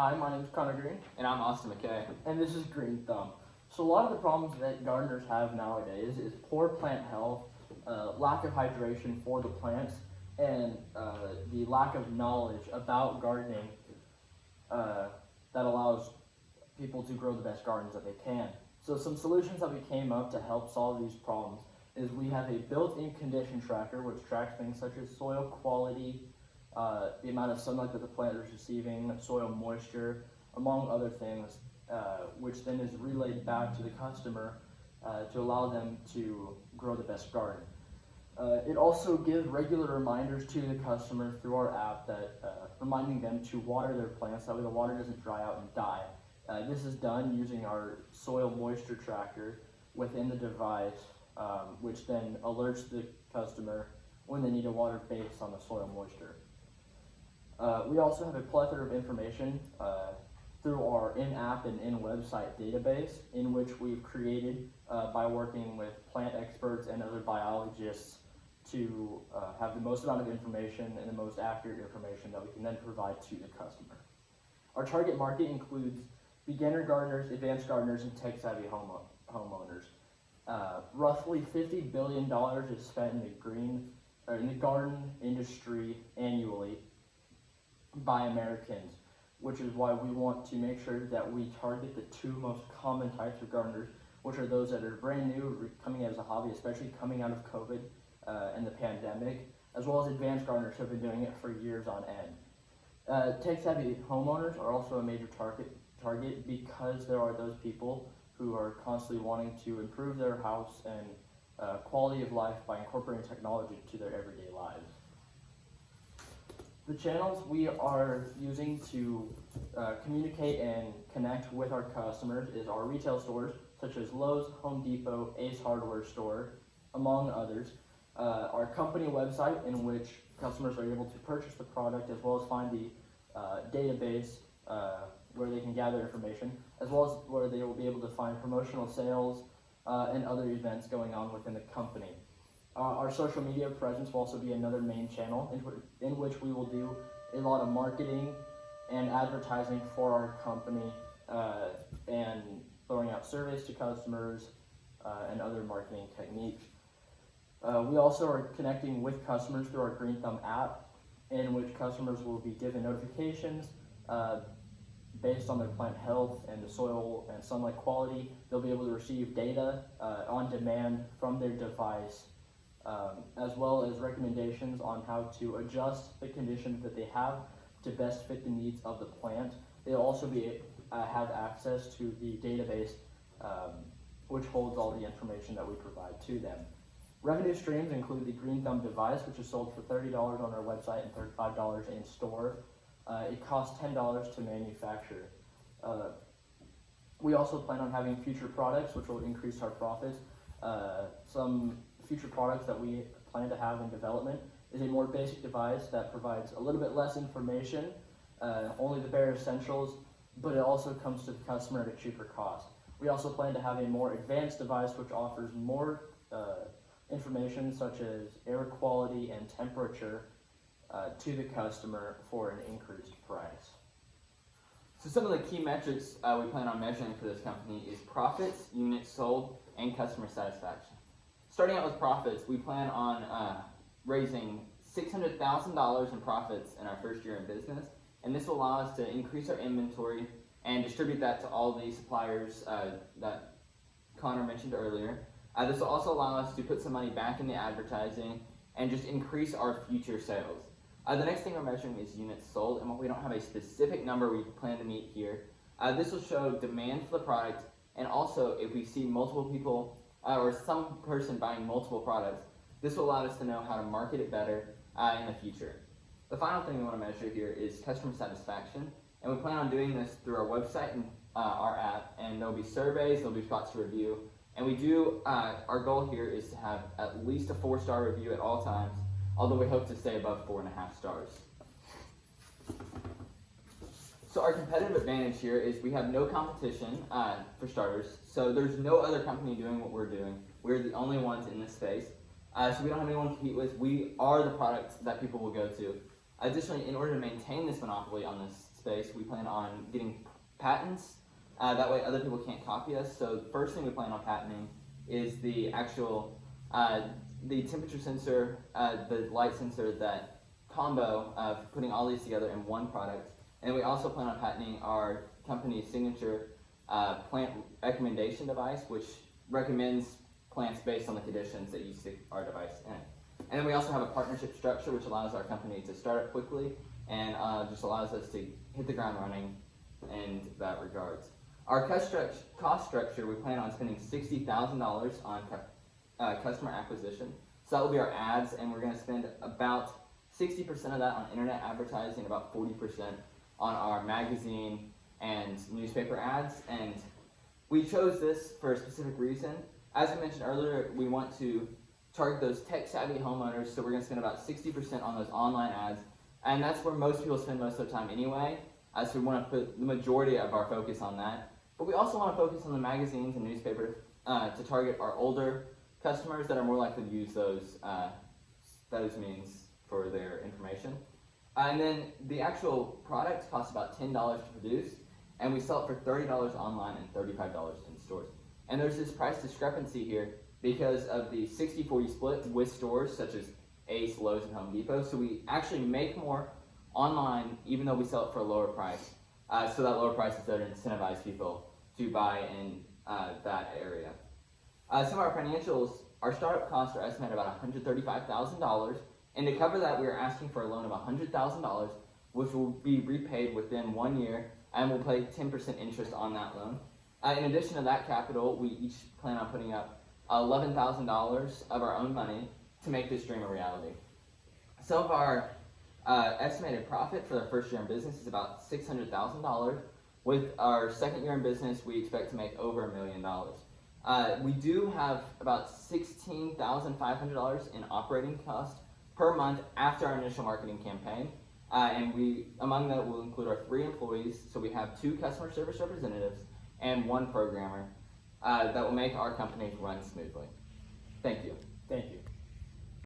Hi, my name is Connor Green, And I'm Austin McKay. and this is Green Thumb. So a lot of the problems that gardeners have nowadays is poor plant health, lack of hydration for the plants, and the lack of knowledge about gardening that allows people to grow the best gardens that they can. So some solutions that we came up to help solve these problems is we have a built-in condition tracker which tracks things such as soil quality, the amount of sunlight that the plant is receiving, soil moisture, among other things, which then is relayed back to the customer to allow them to grow the best garden. It also gives regular reminders to the customer through our app that reminding them to water their plants, that way the water doesn't dry out and die. This is done using our soil moisture tracker within the device, which then alerts the customer when they need to water based on the soil moisture. We also have a plethora of information through our in-app and in-website database, in which we've created by working with plant experts and other biologists to have the most amount of information and the most accurate information that we can then provide to the customer. Our target market includes beginner gardeners, advanced gardeners, and tech-savvy homeowners. Roughly $50 billion is spent in the garden industry annually by Americans, which is why we want to make sure that we target the two most common types of gardeners, which are those that are brand new, coming out as a hobby, especially coming out of COVID and the pandemic, as well as advanced gardeners who have been doing it for years on end. Tech-savvy homeowners are also a major target because there are those people who are constantly wanting to improve their house and quality of life by incorporating technology to their everyday lives. The channels we are using to communicate and connect with our customers is our retail stores, such as Lowe's, Home Depot, Ace Hardware Store, among others. Our company website, in which customers are able to purchase the product, as well as find the database where they can gather information, as well as where they will be able to find promotional sales and other events going on within the company. Our social media presence will also be another main channel in which we will do a lot of marketing and advertising for our company and throwing out surveys to customers and other marketing techniques. We also are connecting with customers through our Green Thumb app, in which customers will be given notifications based on their plant health and the soil and sunlight quality. They'll be able to receive data on demand from their device, as well as recommendations on how to adjust the conditions that they have to best fit the needs of the plant. They'll also have access to the database, which holds all the information that we provide to them. Revenue streams include the Green Thumb device, which is sold for $30 on our website and $35 in store. It costs $10 to manufacture. We also plan on having future products which will increase our profits. Some future products that we plan to have in development is a more basic device that provides a little bit less information, only the bare essentials, but it also comes to the customer at a cheaper cost. We also plan to have a more advanced device which offers more information such as air quality and temperature to the customer for an increased price. So some of the key metrics we plan on measuring for this company is profits, units sold, and customer satisfaction. Starting out with profits, we plan on raising $600,000 in profits in our first year in business, and this will allow us to increase our inventory and distribute that to all the suppliers that Connor mentioned earlier. This will also allow us to put some money back into advertising and just increase our future sales. The next thing we're measuring is units sold, and while we don't have a specific number we plan to meet here, this will show demand for the product, and also if we see multiple people or some person buying multiple products, this will allow us to know how to market it better in the future. The final thing we want to measure here is customer satisfaction, and we plan on doing this through our website and our app, and there'll be surveys, there'll be spots to review, and we do, our goal here is to have at least a 4-star review at all times, although we hope to stay above 4.5 stars. So our competitive advantage here is we have no competition for starters, so there's no other company doing what we're doing. We're the only ones in this space, so we don't have anyone to compete with. We are the products that people will go to. Additionally, in order to maintain this monopoly on this space, we plan on getting patents. That way other people can't copy us. So the first thing we plan on patenting is the actual, the temperature sensor, the light sensor, that combo of putting all these together in one product. And we also plan on patenting our company's signature plant recommendation device, which recommends plants based on the conditions that you stick our device in. And then we also have a partnership structure, which allows our company to start up quickly and just allows us to hit the ground running in that regards. Our cost structure, we plan on spending $60,000 on customer acquisition. So that will be our ads, and we're going to spend about 60% of that on internet advertising, about 40% on our magazine and newspaper ads. And we chose this for a specific reason. As we mentioned earlier, we want to target those tech-savvy homeowners, so we're going to spend about 60% on those online ads, and that's where most people spend most of their time anyway, so we want to put the majority of our focus on that. But we also want to focus on the magazines and newspapers to target our older customers that are more likely to use those means for their information. And then the actual product costs about $10 to produce, and we sell it for $30 online and $35 in stores. And there's this price discrepancy here because of the 60-40 split with stores such as Ace, Lowe's, and Home Depot. So we actually make more online even though we sell it for a lower price. So that lower price is there to incentivize people to buy in that area. Some of our financials, our startup costs are estimated about $135,000. And to cover that, we are asking for a loan of $100,000, which will be repaid within 1 year, and we'll pay 10% interest on that loan. In addition to that capital, we each plan on putting up $11,000 of our own money to make this dream a reality. Some of our estimated profit for the first year in business is about $600,000. With our second year in business, we expect to make over $1 million. We do have about $16,500 in operating costs per month after our initial marketing campaign. And among that will include our 3 employees. So we have 2 customer service representatives and 1 programmer that will make our company run smoothly. Thank you. Thank you.